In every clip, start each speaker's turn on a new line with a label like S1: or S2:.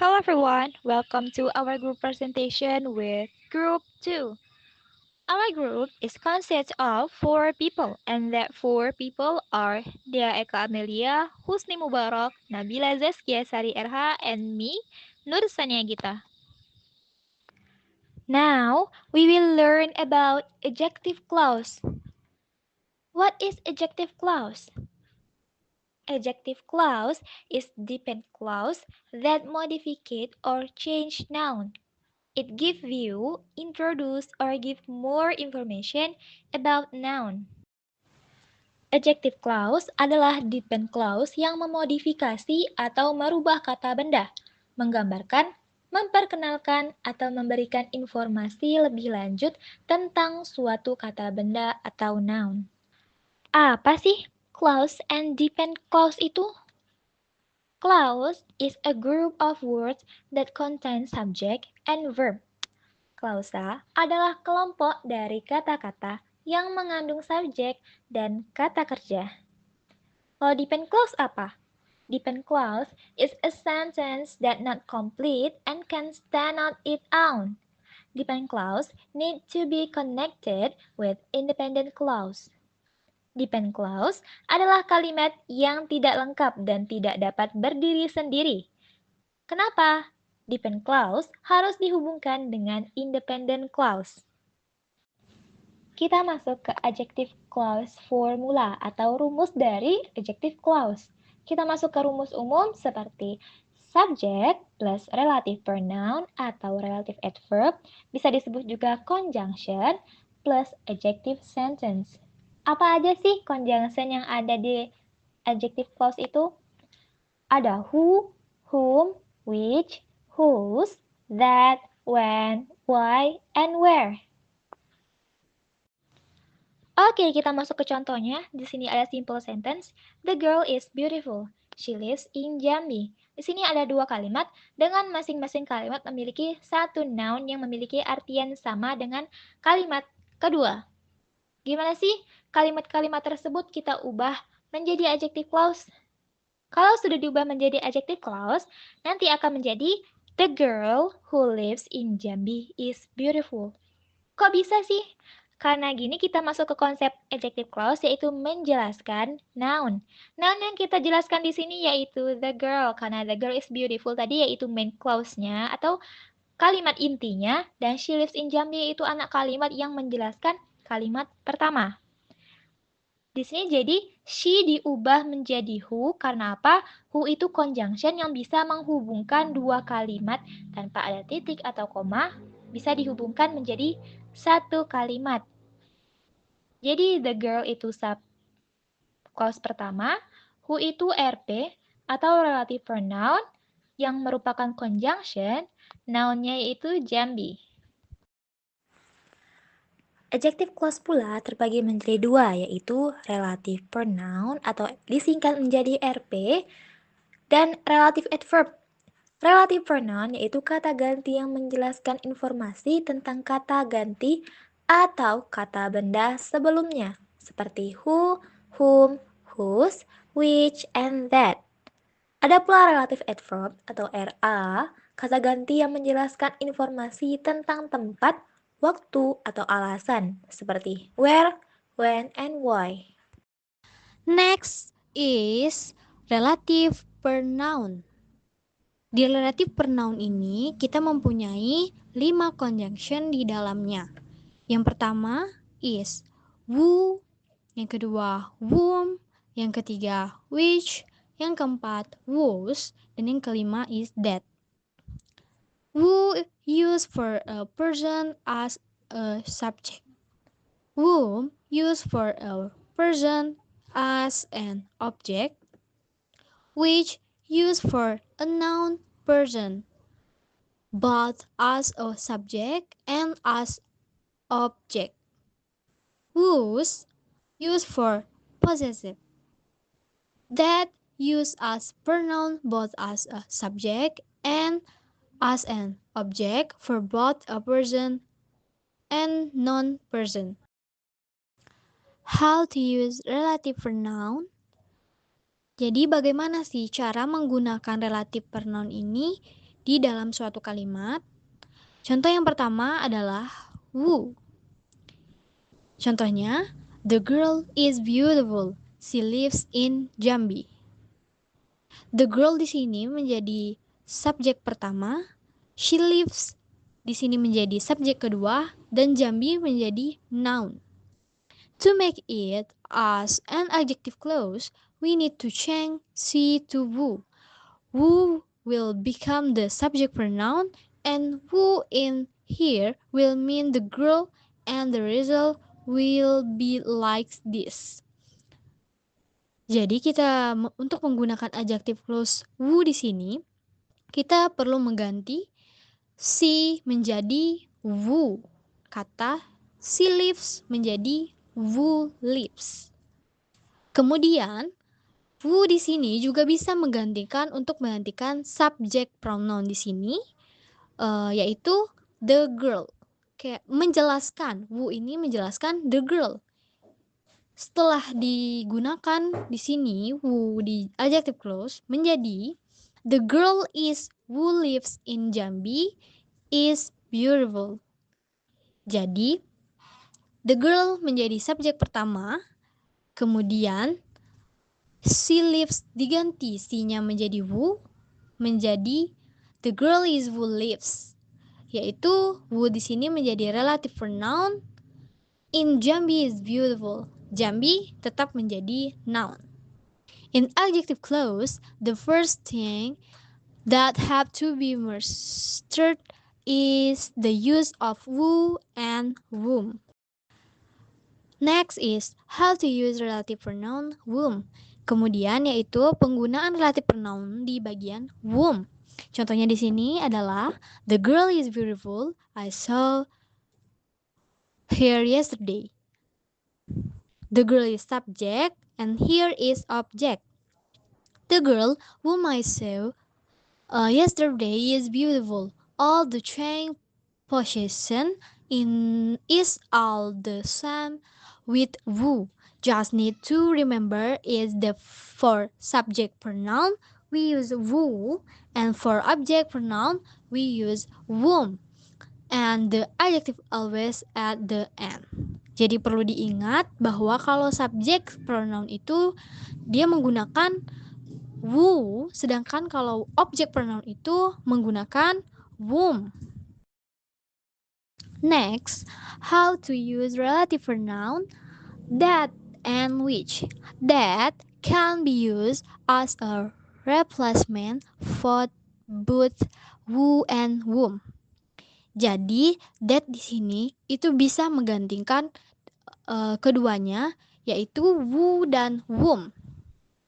S1: Hello everyone, welcome to our group presentation with Group 2. Our group is consists of 4 people and that 4 people are Dea Eka Amelia, Husni Mubarak, Nabila Zaskia Sari RH, and me, Nur Sania Gita. Now, we will learn about adjective clause. What is adjective clause? Adjective clause is depend clause that modificate or change noun. It give you, introduce, or give more information about noun. Adjective clause adalah depend clause yang memodifikasi atau merubah kata benda, menggambarkan, memperkenalkan, atau memberikan informasi lebih lanjut tentang suatu kata benda atau noun. Apa sih clause and depend clause itu? Clause is a group of words that contain subject and verb. Klausa adalah kelompok dari kata-kata yang mengandung subjek dan kata kerja. Kalau depend clause apa? Depend clause is a sentence that not complete and can stand on its own. Depend clause need to be connected with independent clause. Depend clause adalah kalimat yang tidak lengkap dan tidak dapat berdiri sendiri. Kenapa? Depend clause harus dihubungkan dengan independent clause. Kita masuk ke adjective clause formula atau rumus dari adjective clause. Kita masuk ke rumus umum seperti subject plus relative pronoun atau relative adverb, bisa disebut juga conjunction plus adjective sentence. Apa aja sih conjunction yang ada di adjective clause itu? Ada who, whom, which, whose, that, when, why, and where. Oke, kita masuk ke contohnya. Di sini ada simple sentence. The girl is beautiful. She lives in Jambi. Di sini ada 2 kalimat dengan masing-masing kalimat memiliki satu noun yang memiliki artian sama dengan kalimat kedua. Gimana sih kalimat-kalimat tersebut kita ubah menjadi adjective clause? Kalau sudah diubah menjadi adjective clause, nanti akan menjadi the girl who lives in Jambi is beautiful. Kok bisa sih? Karena gini kita masuk ke konsep adjective clause yaitu menjelaskan noun. Noun yang kita jelaskan di sini yaitu the girl karena the girl is beautiful tadi yaitu main clause-nya atau kalimat intinya dan she lives in Jambi yaitu anak kalimat yang menjelaskan kalimat pertama. Di sini jadi she diubah menjadi who karena apa? Who itu conjunction yang bisa menghubungkan 2 kalimat tanpa ada titik atau koma bisa dihubungkan menjadi satu kalimat. Jadi the girl itu sub clause pertama, who itu RP atau relative pronoun yang merupakan conjunction, noun-nya yaitu Jambi. Adjective clause pula terbagi menjadi 2, yaitu relative pronoun atau disingkat menjadi RP dan relative adverb. Relative pronoun yaitu kata ganti yang menjelaskan informasi tentang kata ganti atau kata benda sebelumnya, seperti who, whom, whose, which, and that. Ada pula relative adverb atau RA, kata ganti yang menjelaskan informasi tentang tempat, waktu, atau alasan, seperti where, when, and why.
S2: Next is relative pronoun. Di relative pronoun ini kita mempunyai 5 conjunction di dalamnya. Yang pertama is who, yang kedua whom, yang ketiga which, yang keempat whose, dan yang kelima is that. Who used for a person as a subject. Whom used for a person as an object. Which used for a noun person, both as a subject and as object. Whose used for possessive. That used as pronoun both as a subject and as an object for both a person and non-person. How to use relative pronoun? Jadi bagaimana sih cara menggunakan relative pronoun ini? di dalam suatu kalimat. Contoh yang pertama adalah who. Contohnya, the girl is beautiful. She lives in Jambi. The girl di sini menjadi subjek pertama, she lives di sini menjadi subjek kedua, dan Jambi menjadi noun. To make it as an adjective clause, we need to change she to who. Who will become the subject pronoun, and who in here will mean the girl, and the result will be like this. Jadi kita untuk menggunakan adjective clause who di sini, kita perlu mengganti she menjadi who. Kata she lives menjadi who lives. Kemudian who di sini juga bisa menggantikan subject pronoun di sini, yaitu the girl. Kayak menjelaskan, who ini menjelaskan the girl. Setelah digunakan di sini who di adjective clause menjadi the girl is who lives in Jambi is beautiful. Jadi the girl menjadi subjek pertama, kemudian she lives diganti she-nya menjadi who, menjadi the girl is who lives, yaitu who di sini menjadi relative pronoun. In Jambi is beautiful. Jambi tetap menjadi noun. In adjective clause, the first thing that have to be mastered is the use of who and whom. Next is how to use relative pronoun whom. Kemudian yaitu penggunaan relative pronoun di bagian whom. Contohnya di sini adalah the girl is beautiful. I saw her yesterday. The girl is subject and here is object. The girl whom I saw yesterday is beautiful. All the chain possession is all the same with who. Just need to remember is the for subject pronoun we use who, and for object pronoun we use whom, and the adjective always at the end. Jadi perlu diingat bahwa kalau subject pronoun itu dia menggunakan who, sedangkan kalau object pronoun itu menggunakan whom. Next, how to use relative pronoun that and which. That can be used as a replacement for both who and whom. Jadi, that di sini itu bisa menggantikan keduanya, yaitu who dan whom.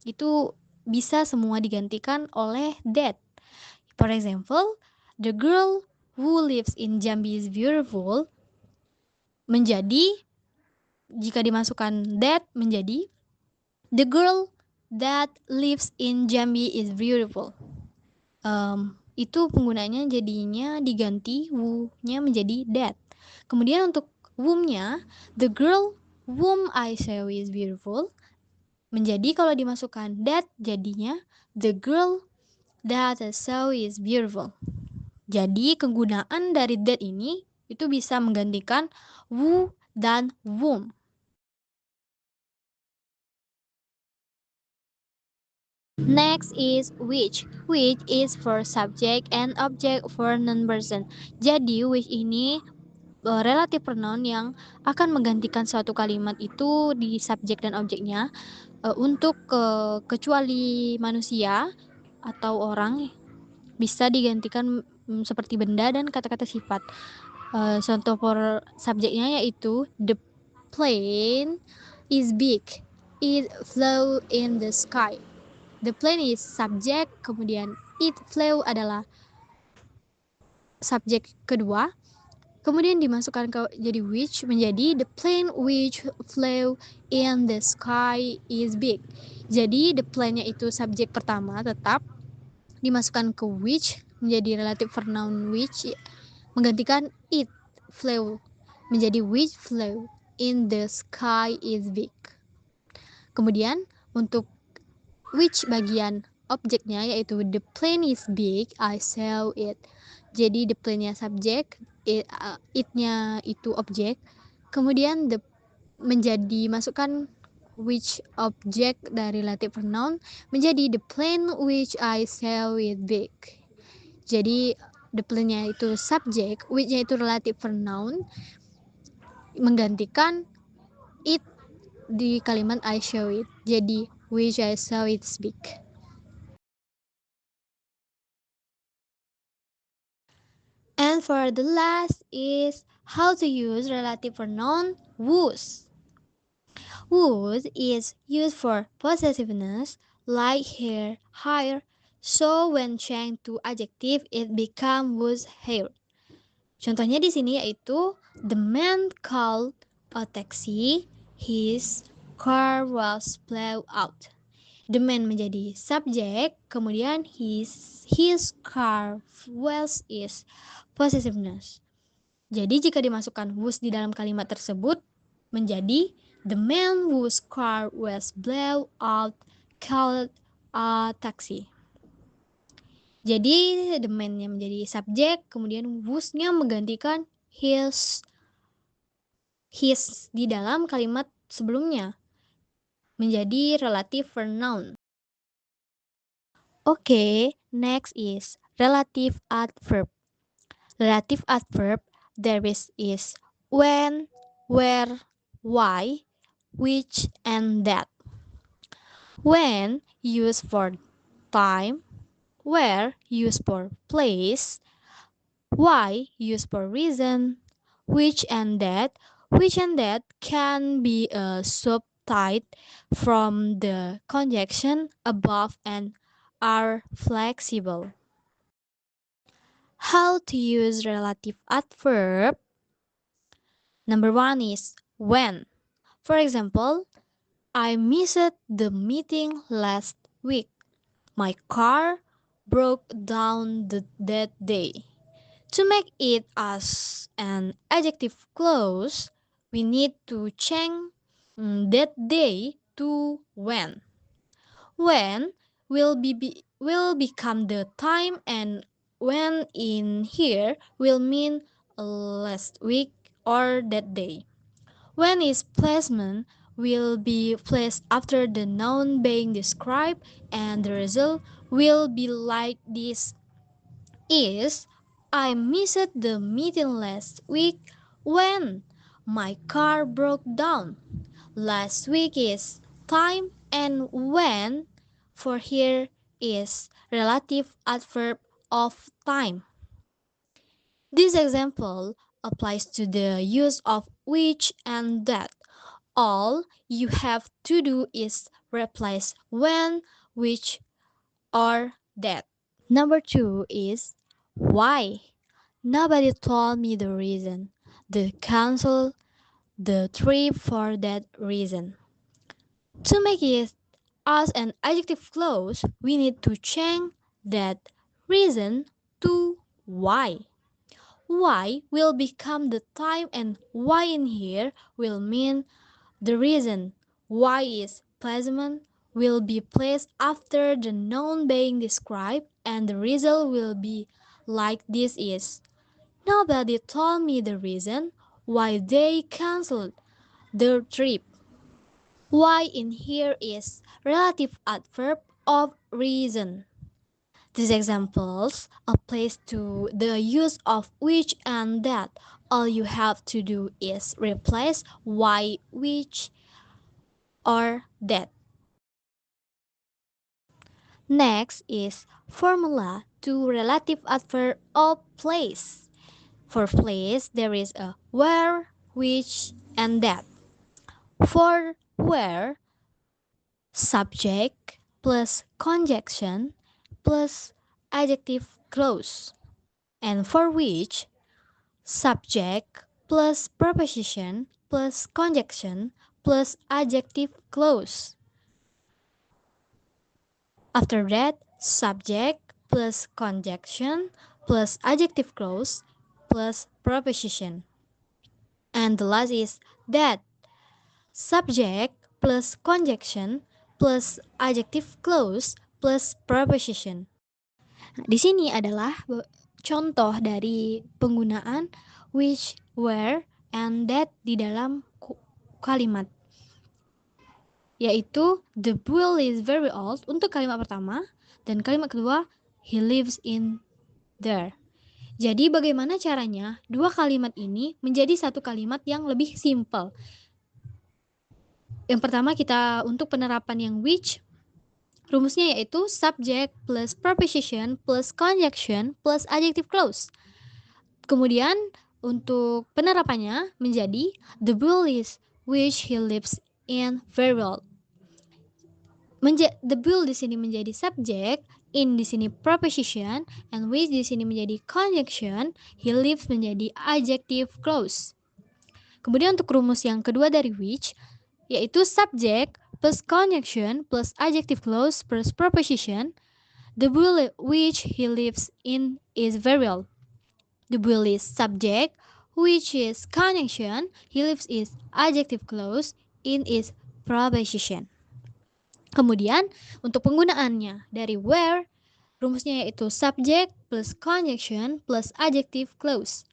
S2: Itu bisa semua digantikan oleh that. For example, the girl who lives in Jambi is beautiful menjadi, jika dimasukkan that menjadi the girl that lives in Jambi is beautiful. Itu penggunanya jadinya diganti who-nya menjadi that. Kemudian untuk whom-nya, the girl whom I saw is beautiful menjadi kalau dimasukkan that jadinya the girl that I saw is beautiful. Jadi kegunaan dari that ini itu bisa menggantikan who dan whom. Next is which. Which is for subject and object for non-person. Jadi which ini relative pronoun yang akan menggantikan suatu kalimat itu di subjek dan objeknya. Untuk kecuali manusia atau orang bisa digantikan seperti benda dan kata-kata sifat. Contoh for subjeknya yaitu the plane is big, it flew in the sky. The plane is subjek, kemudian it flew adalah subjek kedua. Kemudian dimasukkan ke jadi which menjadi the plane which flew in the sky is big. Jadi the plane-nya itu subjek pertama tetap dimasukkan ke which menjadi relative pronoun which menggantikan it flew menjadi which flew in the sky is big. Kemudian untuk which bagian objeknya, yaitu the plane is big, I saw it. Jadi the plane-nya subjek, it-nya itu objek, kemudian the menjadi masukkan which object dari relative pronoun menjadi the plane which I saw it big. Jadi the plane-nya itu subjek, which-nya itu relative pronoun, menggantikan it di kalimat I saw it. Jadi which I saw it big. And for the last is how to use relative pronoun whose. Whose is used for possessiveness like here, higher. So when changed to adjective it become whose hair. Contohnya di sini yaitu the man called a taxi, his car was blown out. The man menjadi subjek, kemudian his car was is possessiveness. Jadi jika dimasukkan was di dalam kalimat tersebut menjadi the man whose car was blown out called a taxi. Jadi the man-nya menjadi subjek, kemudian whose-nya menggantikan his di dalam kalimat sebelumnya menjadi relative pronoun. Okay, next is relative adverb. Relative adverb there is when, where, why, which, and that. When used for time, where used for place, why used for reason, which and that can be a subtype from the conjunction above and are flexible. How to use relative adverb? Number 1 is when. For example, I missed the meeting last week. My car broke down that day. To make it as an adjective clause, we need to change that day to when. When will become the time, and when in here will mean last week or that day. When is placement will be placed after the noun being described, and the result will be like this is I missed the meeting last week when my car broke down. Last week is time, and when for here is relative adverb of time. This example applies to the use of which and that. All you have to do is replace when, which, or that. Number 2 is why. Nobody told me the reason. They canceled the trip for that reason. To make it as an adjective clause, we need to change that reason to why. Why will become the time, and why in here will mean the reason. Why is placement will be placed after the noun being described, and the result will be like this is nobody told me the reason why they cancelled their trip. Why in here is relative adverb of reason. These examples apply to the use of which and that. All you have to do is replace why, which, or that. Next is formula to relative adverb of place. For place, there is a where, which, and that. For where, subject plus conjunction plus adjective clause. And for which, subject plus preposition plus conjunction plus adjective clause. After that, subject plus conjunction plus adjective clause plus preposition. And the last is that. Subject plus conjunction plus adjective clause plus preposition. Nah, di sini adalah contoh dari penggunaan which, where, and that di dalam kalimat. Yaitu the boy is very old untuk kalimat pertama dan kalimat kedua he lives in there. Jadi bagaimana caranya dua kalimat ini menjadi satu kalimat yang lebih simple? Yang pertama kita untuk penerapan yang which, rumusnya yaitu subject plus preposition plus conjunction plus adjective clause. Kemudian untuk penerapannya menjadi the boy is which he lives in very well. The bull di sini menjadi subjek, in di sini preposition, and which di sini menjadi conjunction, he lives menjadi adjective clause. Kemudian untuk rumus yang kedua dari which, yaitu subject plus conjunction plus adjective clause plus preposition, the bull which he lives in is very well. The bull is subject, which is conjunction, he lives is adjective clause, in is preposition. Kemudian untuk penggunaannya dari where, rumusnya yaitu subject plus conjunction plus adjective clause.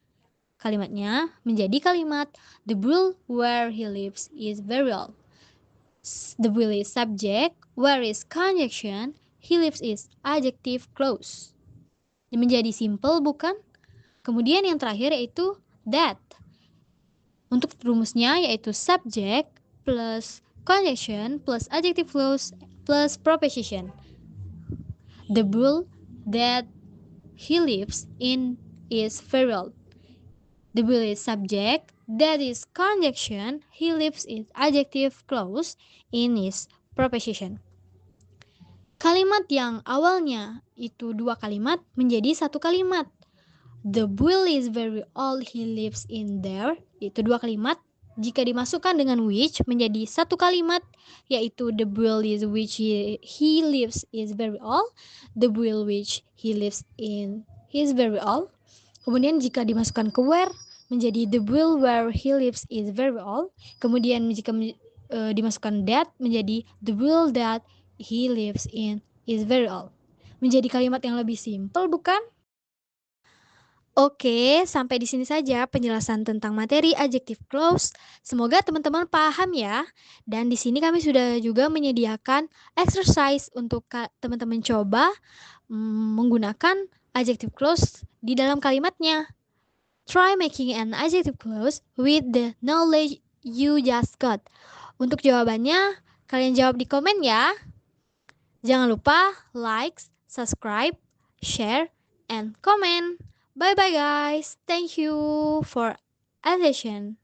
S2: Kalimatnya menjadi kalimat the bull where he lives is very old. The bull is subject, where is conjunction, he lives is adjective clause. Menjadi simple bukan? Kemudian yang terakhir yaitu that. Untuk rumusnya yaitu subject plus conjunction plus adjective clause plus preposition. The bull that he lives in is very old. The bull is subject, that is conjunction, he lives is adjective clause, in is preposition. Kalimat yang awalnya itu dua kalimat menjadi satu kalimat. The bull is very old, he lives in there. Itu dua kalimat. Jika dimasukkan dengan which menjadi satu kalimat, yaitu the bull is which he lives is very old. The bull which he lives in is very old. Kemudian jika dimasukkan ke where menjadi the bull where he lives is very old. Kemudian jika dimasukkan that menjadi the bull that he lives in is very old. Menjadi kalimat yang lebih simpel, bukan? Oke, sampai di sini saja penjelasan tentang materi adjective clause. Semoga teman-teman paham ya. Dan di sini kami sudah juga menyediakan exercise untuk teman-teman coba menggunakan adjective clause di dalam kalimatnya. Try making an adjective clause with the knowledge you just got. Untuk jawabannya, kalian jawab di komen ya. Jangan lupa like, subscribe, share, and comment. Bye-bye guys. Thank you for attention.